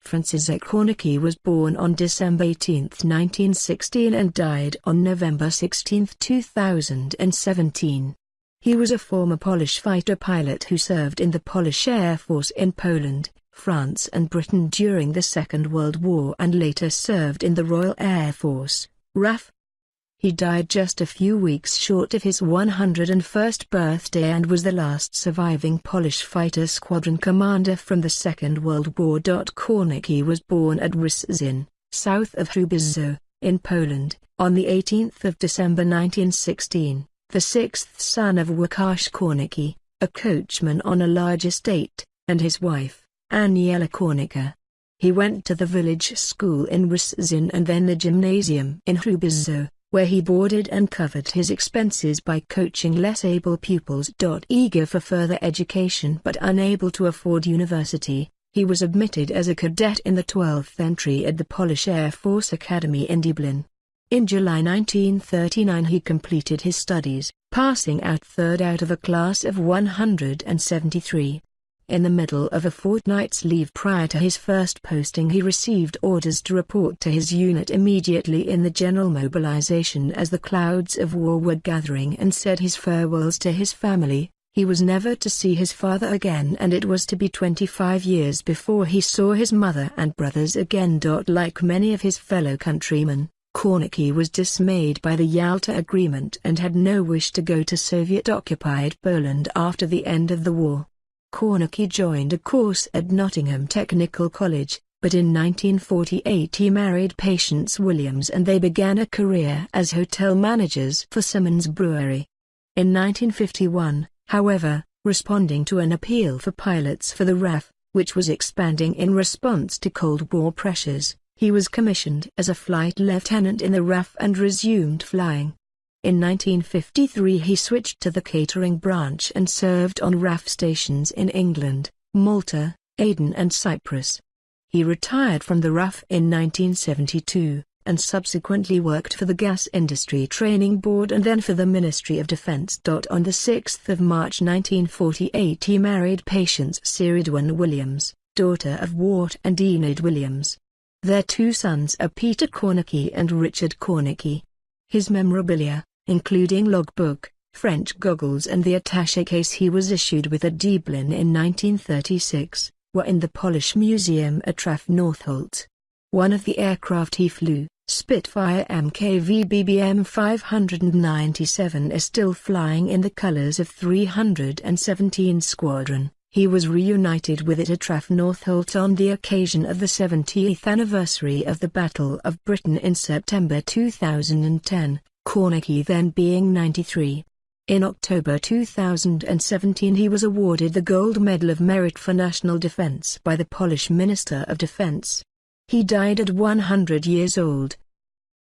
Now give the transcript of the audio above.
Franciszek Kornicki was born on December 18, 1916 and died on November 16, 2017. He was a former Polish fighter pilot who served in the Polish Air Force in Poland, France and Britain during the Second World War and later served in the Royal Air Force, RAF. He died just a few weeks short of his 101st birthday and was the last surviving Polish fighter squadron commander from the Second World War. Kornicki was born at Ryszyn, south of Hrubieszów, in Poland, on 18 December 1916, the sixth son of Łukasz Kornicki, a coachman on a large estate, and his wife, Aniela Kornicka. He went to the village school in Ryszyn and then the gymnasium in Hrubieszów, where he boarded and covered his expenses by coaching less able pupils. Eager for further education but unable to afford university, he was admitted as a cadet in the 12th entry at the Polish Air Force Academy in Lublin. In July 1939 he completed his studies, passing out third out of a class of 173. In the middle of a fortnight's leave prior to his first posting he received orders to report to his unit immediately in the general mobilization as the clouds of war were gathering, and said his farewells to his family. He was never to see his father again and it was to be 25 years before he saw his mother and brothers again. Like many of his fellow countrymen, Kornicki was dismayed by the Yalta Agreement and had no wish to go to Soviet-occupied Poland after the end of the war. Kornicki joined a course at Nottingham Technical College, but in 1948 he married Patience Williams and they began a career as hotel managers for Simmons Brewery. In 1951, however, responding to an appeal for pilots for the RAF, which was expanding in response to Cold War pressures, he was commissioned as a flight lieutenant in the RAF and resumed flying. In 1953 he switched to the catering branch and served on RAF stations in England, Malta, Aden and Cyprus. He retired from the RAF in 1972, and subsequently worked for the Gas Industry Training Board and then for the Ministry of Defence. On 6 March 1948 he married Patience Ciridwan Williams, daughter of Wart and Enid Williams. Their two sons are Peter Kornicki and Richard Kornicki. His memorabilia, including logbook, French goggles and the attaché case he was issued with at Dublin in 1936, were in the Polish Museum at RAF Northolt. One of the aircraft he flew, Spitfire MKV BBM 597, is still flying in the colors of 317 Squadron. He was reunited with it at RAF Northolt on the occasion of the 70th anniversary of the Battle of Britain in September 2010, Kornicki then being 93. In October 2017 he was awarded the Gold Medal of Merit for National Defense by the Polish Minister of Defense. He died at 100 years old.